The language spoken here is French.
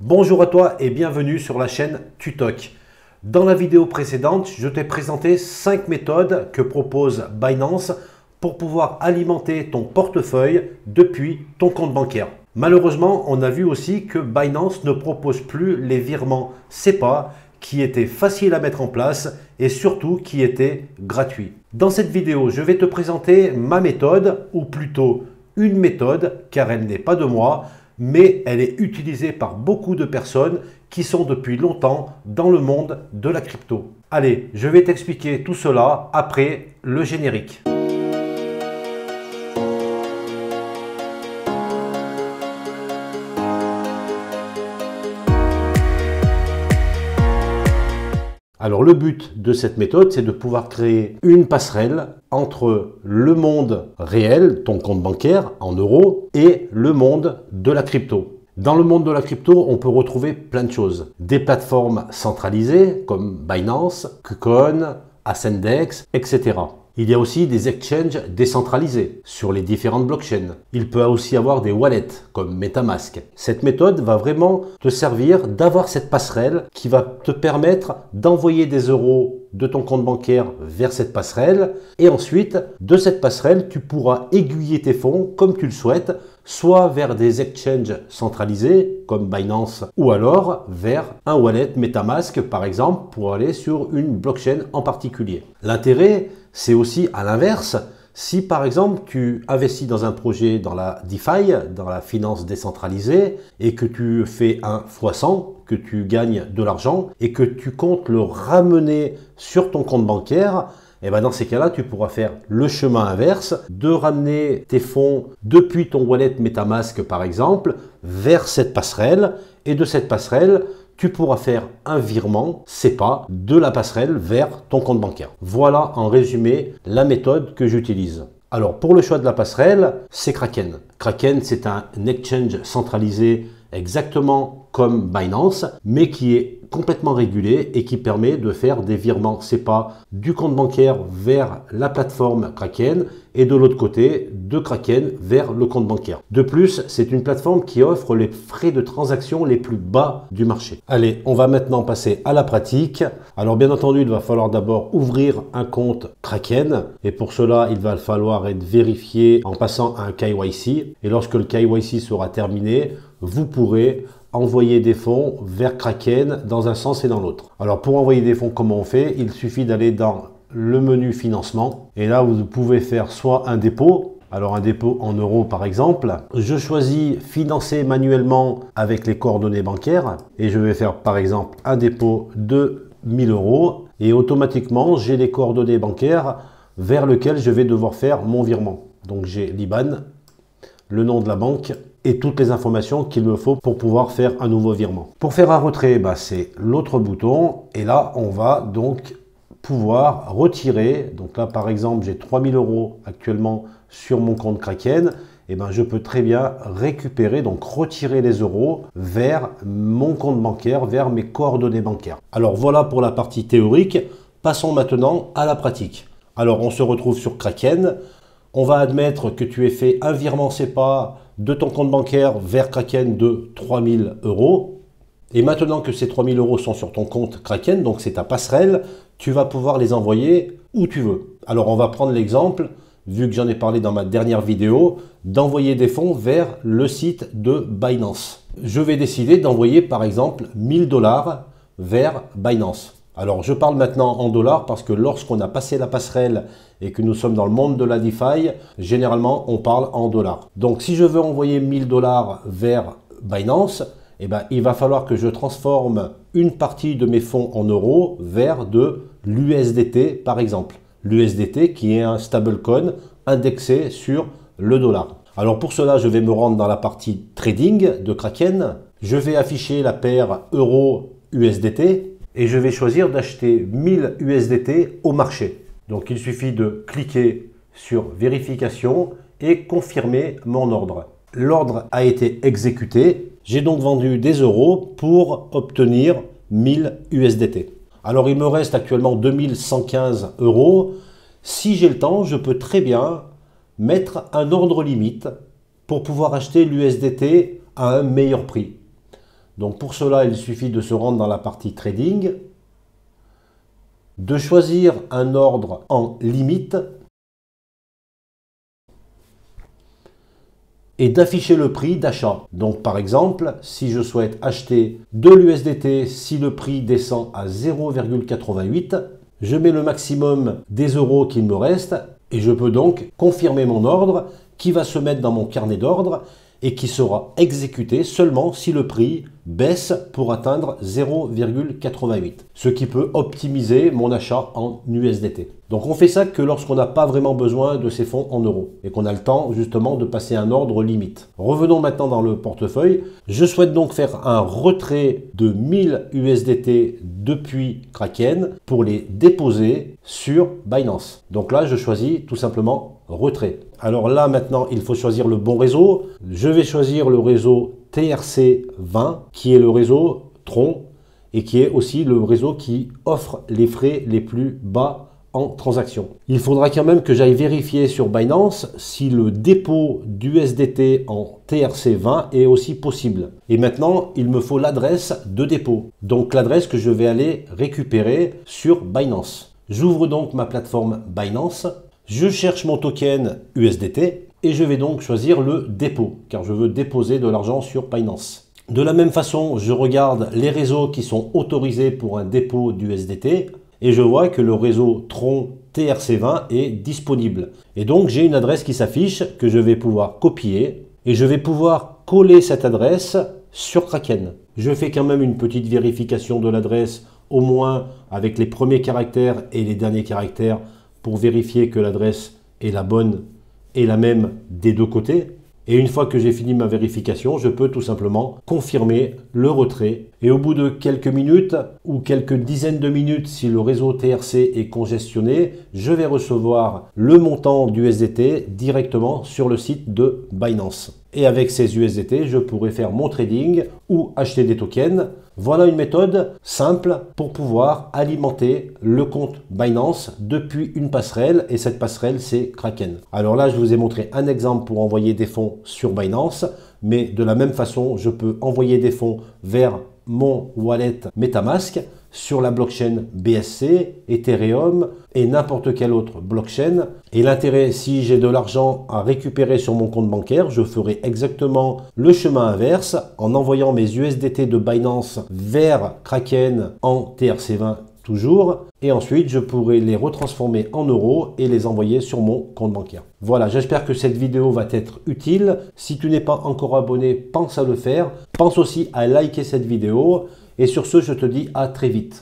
Bonjour à toi et bienvenue sur la chaîne Tutoc. Dans la vidéo précédente, je t'ai présenté 5 méthodes que propose Binance pour pouvoir alimenter ton portefeuille depuis ton compte bancaire. Malheureusement, on a vu aussi que Binance ne propose plus les virements SEPA qui étaient faciles à mettre en place et surtout qui étaient gratuits. Dans cette vidéo, je vais te présenter ma méthode, ou plutôt une méthode, car elle n'est pas de moi, mais elle est utilisée par beaucoup de personnes qui sont depuis longtemps dans le monde de la crypto. Allez, je vais t'expliquer tout cela après le générique. Alors le but de cette méthode, c'est de pouvoir créer une passerelle entre le monde réel, ton compte bancaire en euros, et le monde de la crypto. Dans le monde de la crypto, on peut retrouver plein de choses. Des plateformes centralisées comme Binance, KuCoin, Ascendex, etc. Il y a aussi des exchanges décentralisés sur les différentes blockchains. Il peut aussi avoir des wallets comme MetaMask. Cette méthode va vraiment te servir d'avoir cette passerelle qui va te permettre d'envoyer des euros de ton compte bancaire vers cette passerelle. Et ensuite, de cette passerelle, tu pourras aiguiller tes fonds comme tu le souhaites, soit vers des exchanges centralisés comme Binance ou alors vers un wallet MetaMask par exemple pour aller sur une blockchain en particulier. L'intérêt, c'est aussi à l'inverse, si par exemple tu investis dans un projet dans la DeFi, dans la finance décentralisée, et que tu fais un x100, que tu gagnes de l'argent et que tu comptes le ramener sur ton compte bancaire, et bien dans ces cas-là, tu pourras faire le chemin inverse, de ramener tes fonds depuis ton wallet MetaMask par exemple, vers cette passerelle, et de cette passerelle, tu pourras faire un virement SEPA de la passerelle vers ton compte bancaire. Voilà en résumé la méthode que j'utilise. Alors pour le choix de la passerelle, c'est Kraken. Kraken, c'est un exchange centralisé exactement comme Binance, mais qui est complètement régulé et qui permet de faire des virements SEPA du compte bancaire vers la plateforme Kraken et de l'autre côté de Kraken vers le compte bancaire. De plus, c'est une plateforme qui offre les frais de transaction les plus bas du marché. Allez, on va maintenant passer à la pratique. Alors bien entendu, il va falloir d'abord ouvrir un compte Kraken et pour cela, il va falloir être vérifié en passant un KYC et lorsque le KYC sera terminé, vous pourrez envoyer des fonds vers Kraken dans un sens et dans l'autre. Alors pour envoyer des fonds, comment on fait? Il suffit d'aller dans le menu financement et là vous pouvez faire soit un dépôt, alors un dépôt en euros par exemple. Je choisis financer manuellement avec les coordonnées bancaires et je vais faire par exemple un dépôt de 1000 euros et automatiquement j'ai les coordonnées bancaires vers lesquelles je vais devoir faire mon virement. Donc j'ai l'IBAN, le nom de la banque et toutes les informations qu'il me faut pour pouvoir faire un nouveau virement. Pour faire un retrait, c'est l'autre bouton et là on va donc pouvoir retirer. Donc là par exemple j'ai 3000 euros actuellement sur mon compte Kraken, et je peux très bien récupérer, donc retirer les euros vers mon compte bancaire, vers mes coordonnées bancaires. Alors voilà pour la partie théorique, passons maintenant à la pratique. Alors on se retrouve sur Kraken. On va admettre que tu aies fait un virement SEPA de ton compte bancaire vers Kraken de 3000 euros. Et maintenant que ces 3000 euros sont sur ton compte Kraken, donc c'est ta passerelle, tu vas pouvoir les envoyer où tu veux. Alors on va prendre l'exemple, vu que j'en ai parlé dans ma dernière vidéo, d'envoyer des fonds vers le site de Binance. Je vais décider d'envoyer par exemple 1000 $ vers Binance. Alors je parle maintenant en dollars parce que lorsqu'on a passé la passerelle et que nous sommes dans le monde de la DeFi, généralement on parle en dollars. Donc si je veux envoyer 1000 $ vers Binance, il va falloir que je transforme une partie de mes fonds en euros vers de l'USDT par exemple. L'USDT qui est un stablecoin indexé sur le dollar. Alors pour cela, je vais me rendre dans la partie trading de Kraken. Je vais afficher la paire euro-USDT. Et je vais choisir d'acheter 1000 USDT au marché. Donc il suffit de cliquer sur vérification et confirmer mon ordre. L'ordre a été exécuté. J'ai donc vendu des euros pour obtenir 1000 USDT. Alors il me reste actuellement 2115 euros. Si j'ai le temps, je peux très bien mettre un ordre limite pour pouvoir acheter l'USDT à un meilleur prix. Donc pour cela, il suffit de se rendre dans la partie trading, de choisir un ordre en limite et d'afficher le prix d'achat. Donc par exemple, si je souhaite acheter de l'USDT, si le prix descend à 0,88, je mets le maximum des euros qu'il me reste et je peux donc confirmer mon ordre qui va se mettre dans mon carnet d'ordre et qui sera exécuté seulement si le prix baisse pour atteindre 0,88, ce qui peut optimiser mon achat en USDT. Donc on fait ça que lorsqu'on n'a pas vraiment besoin de ces fonds en euros et qu'on a le temps justement de passer un ordre limite. Revenons maintenant dans le portefeuille. Je souhaite donc faire un retrait de 1000 USDT depuis Kraken pour les déposer sur Binance. Donc là, je choisis tout simplement retrait. Alors là, maintenant, il faut choisir le bon réseau. Je vais choisir le réseau TRC20, qui est le réseau Tron et qui est aussi le réseau qui offre les frais les plus bas en transaction. Il faudra quand même que j'aille vérifier sur Binance si le dépôt d'USDT en TRC20 est aussi possible. Et maintenant, il me faut l'adresse de dépôt. Donc l'adresse que je vais aller récupérer sur Binance. J'ouvre donc ma plateforme Binance. Je cherche mon token USDT et je vais donc choisir le dépôt car je veux déposer de l'argent sur Binance. De la même façon, je regarde les réseaux qui sont autorisés pour un dépôt d'USDT et je vois que le réseau Tron TRC20 est disponible. Et donc j'ai une adresse qui s'affiche que je vais pouvoir copier et je vais pouvoir coller cette adresse sur Kraken. Je fais quand même une petite vérification de l'adresse, au moins avec les premiers caractères et les derniers caractères, pour vérifier que l'adresse est la bonne et la même des deux côtés. Et une fois que j'ai fini ma vérification, je peux tout simplement confirmer le retrait. Et au bout de quelques minutes ou quelques dizaines de minutes, si le réseau TRC est congestionné, je vais recevoir le montant d'USDT directement sur le site de Binance. Et avec ces USDT, je pourrai faire mon trading ou acheter des tokens. Voilà une méthode simple pour pouvoir alimenter le compte Binance depuis une passerelle et cette passerelle c'est Kraken. Alors là je vous ai montré un exemple pour envoyer des fonds sur Binance, mais de la même façon je peux envoyer des fonds vers mon wallet MetaMask sur la blockchain BSC, Ethereum et n'importe quelle autre blockchain. Et l'intérêt, si j'ai de l'argent à récupérer sur mon compte bancaire, je ferai exactement le chemin inverse en envoyant mes USDT de Binance vers Kraken en TRC20 toujours. Et ensuite, je pourrai les retransformer en euros et les envoyer sur mon compte bancaire. Voilà, j'espère que cette vidéo va être utile. Si tu n'es pas encore abonné, pense à le faire. Pense aussi à liker cette vidéo. Et sur ce, je te dis à très vite.